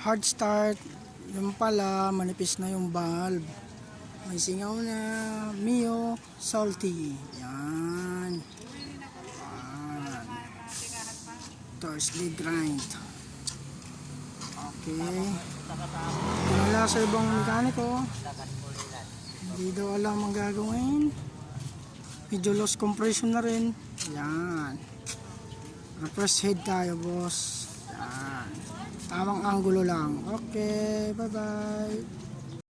hard start. Yung pala, manipis na yung valve. May singaw na Mio Salty. Yan. Yan. Torch grind. Okay. Wala sa ibang mekaniko. Hindi daw alam ang gagawin. Medyo loss compression na rin. Yan. Refresh head tayo, boss. Yan. Tamang angulo lang. Okay, bye bye.